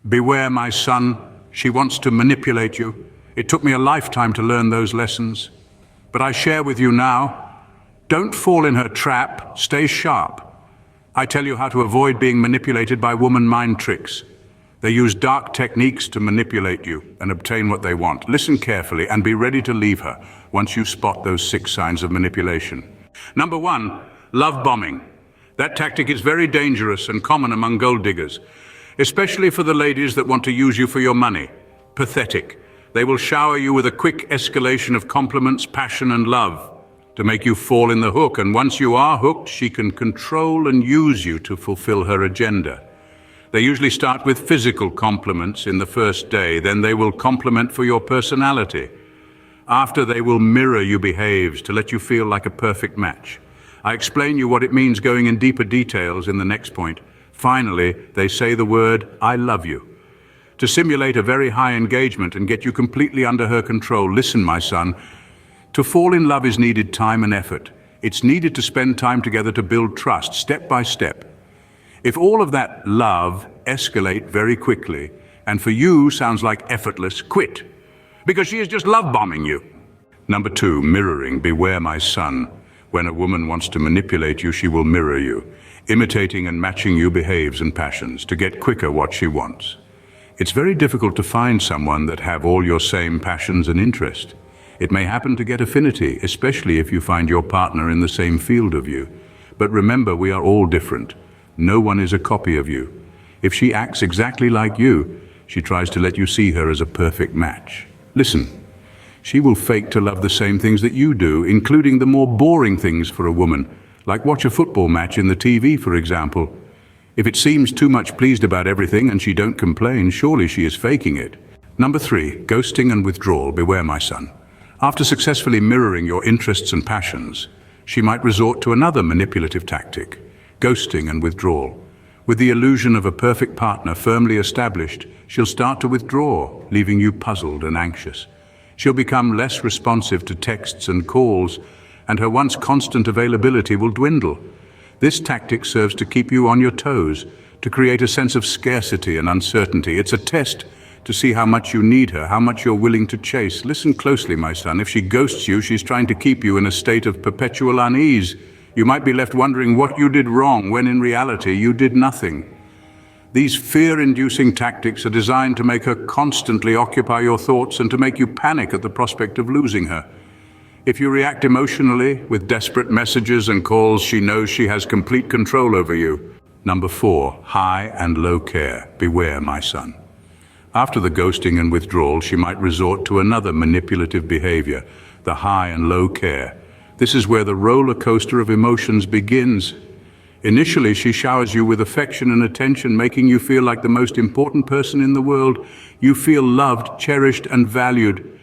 Beware, my son, she wants to manipulate you. It took me a lifetime to learn those lessons. But I share with you now, don't fall in her trap, stay sharp. I tell you how to avoid being manipulated by woman mind tricks. They use dark techniques to manipulate you and obtain what they want. Listen carefully and be ready to leave her once you spot those 6 signs of manipulation. Number 1, love bombing. That tactic is very dangerous and common among gold diggers, especially for the ladies that want to use you for your money. Pathetic. They will shower you with a quick escalation of compliments, passion, and love to make you fall in the hook, and once you are hooked, she can control and use you to fulfill her agenda. They usually start with physical compliments in the first day, then they will compliment for your personality. After, they will mirror your behaves to let you feel like a perfect match. I explain you what it means going in deeper details in the next point. Finally, they say the word, I love you, to simulate a very high engagement and get you completely under her control. Listen, my son, to fall in love is needed time and effort. It's needed to spend time together to build trust, step by step. If all of that love escalate very quickly, and for you sounds like effortless, quit, because she is just love bombing you. Number 2, mirroring. Beware, my son. When a woman wants to manipulate you, she will mirror you, imitating and matching your behaves and passions to get quicker what she wants. It's very difficult to find someone that have all your same passions and interests. It may happen to get affinity, especially if you find your partner in the same field of you. But remember, we are all different. No one is a copy of you. If she acts exactly like you, she tries to let you see her as a perfect match. Listen, she will fake to love the same things that you do, including the more boring things for a woman, like watch a football match in the TV, for example. If it seems too much pleased about everything and she don't complain, surely she is faking it. Number 3, ghosting and withdrawal. Beware, my son. After successfully mirroring your interests and passions, she might resort to another manipulative tactic, ghosting and withdrawal. With the illusion of a perfect partner firmly established, she'll start to withdraw, leaving you puzzled and anxious. She'll become less responsive to texts and calls, and her once constant availability will dwindle. This tactic serves to keep you on your toes, to create a sense of scarcity and uncertainty. It's a test to see how much you need her, how much you're willing to chase. Listen closely, my son. If she ghosts you, she's trying to keep you in a state of perpetual unease. You might be left wondering what you did wrong, when in reality you did nothing. These fear-inducing tactics are designed to make her constantly occupy your thoughts and to make you panic at the prospect of losing her. If you react emotionally with desperate messages and calls, she knows she has complete control over you. Number 4, high and low care. Beware, my son. After the ghosting and withdrawal, she might resort to another manipulative behavior, the high and low care. This is where the roller coaster of emotions begins. Initially, she showers you with affection and attention, making you feel like the most important person in the world. You feel loved, cherished, and valued.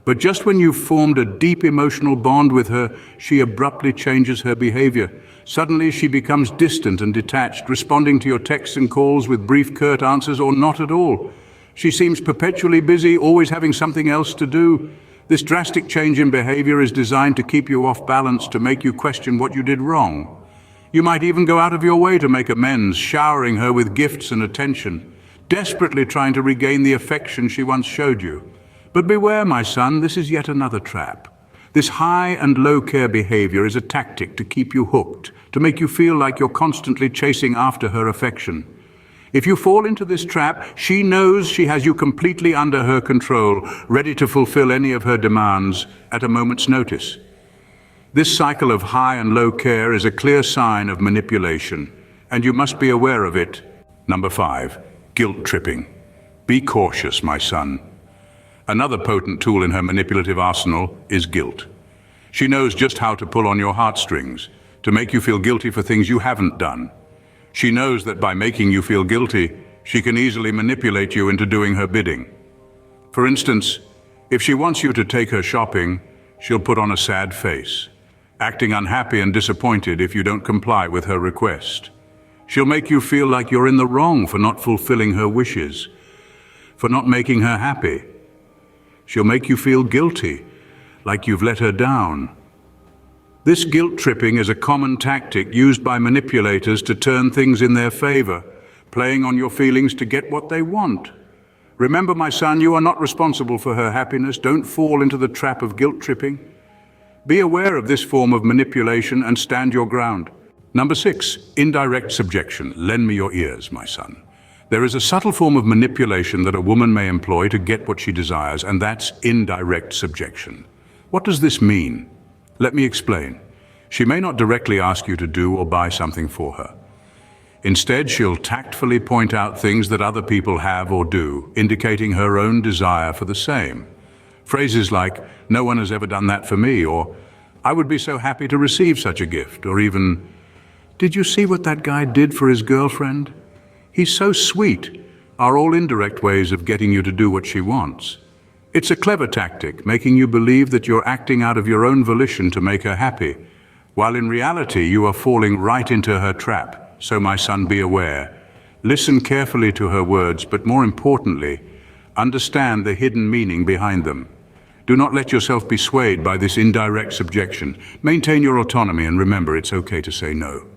But just when you've formed a deep emotional bond with her, she abruptly changes her behavior. Suddenly, she becomes distant and detached, responding to your texts and calls with brief, curt answers or not at all. She seems perpetually busy, always having something else to do. This drastic change in behavior is designed to keep you off balance, to make you question what you did wrong. You might even go out of your way to make amends, showering her with gifts and attention, desperately trying to regain the affection she once showed you. But beware, my son, this is yet another trap. This high and low care behavior is a tactic to keep you hooked, to make you feel like you're constantly chasing after her affection. If you fall into this trap, she knows she has you completely under her control, ready to fulfill any of her demands at a moment's notice. This cycle of high and low care is a clear sign of manipulation, and you must be aware of it. Number 5, guilt tripping. Be cautious, my son. Another potent tool in her manipulative arsenal is guilt. She knows just how to pull on your heartstrings, to make you feel guilty for things you haven't done. She knows that by making you feel guilty, she can easily manipulate you into doing her bidding. For instance, if she wants you to take her shopping, she'll put on a sad face, acting unhappy and disappointed if you don't comply with her request. She'll make you feel like you're in the wrong for not fulfilling her wishes, for not making her happy. She'll make you feel guilty, like you've let her down. This guilt tripping is a common tactic used by manipulators to turn things in their favor. playing on your feelings to get what they want. Remember, my son, you are not responsible for her happiness. Don't fall into the trap of guilt tripping. Be aware of this form of manipulation and stand your ground. Number 6, indirect subjection. Lend me your ears, my son. There is a subtle form of manipulation that a woman may employ to get what she desires, and that's indirect subjection. What does this mean? Let me explain. She may not directly ask you to do or buy something for her. Instead, she'll tactfully point out things that other people have or do, indicating her own desire for the same. Phrases like, "No one has ever done that for me," or "I would be so happy to receive such a gift," or even, "Did you see what that guy did for his girlfriend? He's so sweet," are all indirect ways of getting you to do what she wants. It's a clever tactic, making you believe that you're acting out of your own volition to make her happy, while in reality you are falling right into her trap. So my son, be aware. Listen carefully to her words, but more importantly, understand the hidden meaning behind them. Do not let yourself be swayed by this indirect subjection. Maintain your autonomy and remember, it's okay to say no.